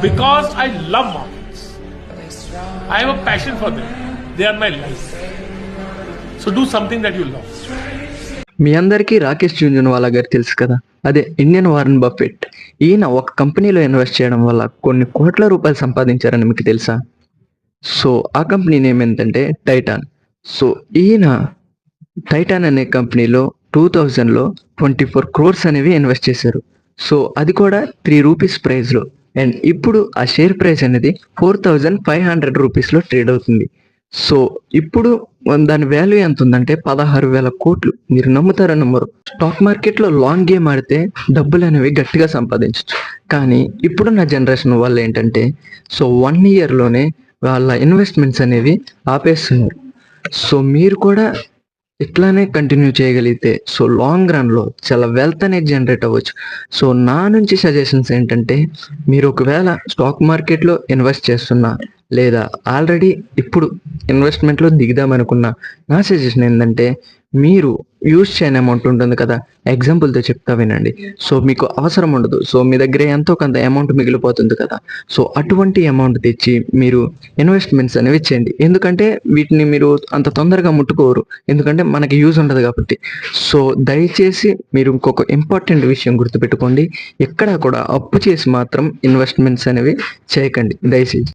because I love mountains. I have a passion for them. They are my life. So do something that you love. మీ అందరికీ రాకేష్ జుంజునవాలా గారు తెలుసు కదా, అదే Indian Warren Buffett. ఈయన ఒక కంపెనీలో ఇన్వెస్ట్ చేయడం వల్ల కొన్ని కోట్ల రూపాయలు సంపాదించారని మీకు తెలుసా? సో ఆ కంపెనీ నేమ్ ఏంటంటే టైటాన్. సో ఈయన టైటాన్ అనే కంపెనీలో 2000లో 24 crores అనేవి ఇన్వెస్ట్ చేశారు. సో అది కూడా 3 రూపీస్ ప్రైస్లో. అండ్ ఇప్పుడు ఆ షేర్ ప్రైస్ అనేది 4500 రూపీస్లో ట్రేడ్ అవుతుంది. సో ఇప్పుడు దాని వాల్యూ ఎంత ఉందంటే 16,000 కోట్లు. మీరు నమ్ముతారో నమ్మరు. స్టాక్ మార్కెట్లో లాంగ్ గేమ్ ఆడితే డబ్బులు అనేవి గట్టిగా సంపాదించవచ్చు. కానీ ఇప్పుడున్న జనరేషన్ వాళ్ళు ఏంటంటే సో 1 yearలోనే వాళ్ళ ఇన్వెస్ట్మెంట్స్ అనేవి ఆపేస్తున్నారు. సో మీరు కూడా ఇట్లానే కంటిన్యూ చేయగలిగితే సో లాంగ్ రన్లో చాలా వెల్త్ అనేది జనరేట్ అవ్వచ్చు. సో నా నుంచి సజెషన్స్ ఏంటంటే, మీరు ఒకవేళ స్టాక్ మార్కెట్లో ఇన్వెస్ట్ చేస్తున్నా లేదా ఆల్రెడీ ఇప్పుడు ఇన్వెస్ట్మెంట్లో దిగుదామనుకున్నా, నా సజెషన్ ఏంటంటే మీరు యూజ్ చేయని అమౌంట్ ఉంటుంది కదా, ఎగ్జాంపుల్తో చెప్తా వినండి. సో మీకు అవసరం ఉండదు, సో మీ దగ్గర ఎంతో కొంత అమౌంట్ మిగిలిపోతుంది కదా, సో అటువంటి అమౌంట్ తెచ్చి మీరు ఇన్వెస్ట్మెంట్స్ అనేవి చేయండి. ఎందుకంటే వీటిని మీరు అంత తొందరగా ముట్టుకోరు, ఎందుకంటే మనకి యూజ్ ఉండదు కాబట్టి. సో దయచేసి మీరు ఇంకొక ఇంపార్టెంట్ విషయం గుర్తుపెట్టుకోండి, ఎక్కడా కూడా అప్పు చేసి మాత్రం ఇన్వెస్ట్మెంట్స్ అనేవి చేయకండి దయచేసి.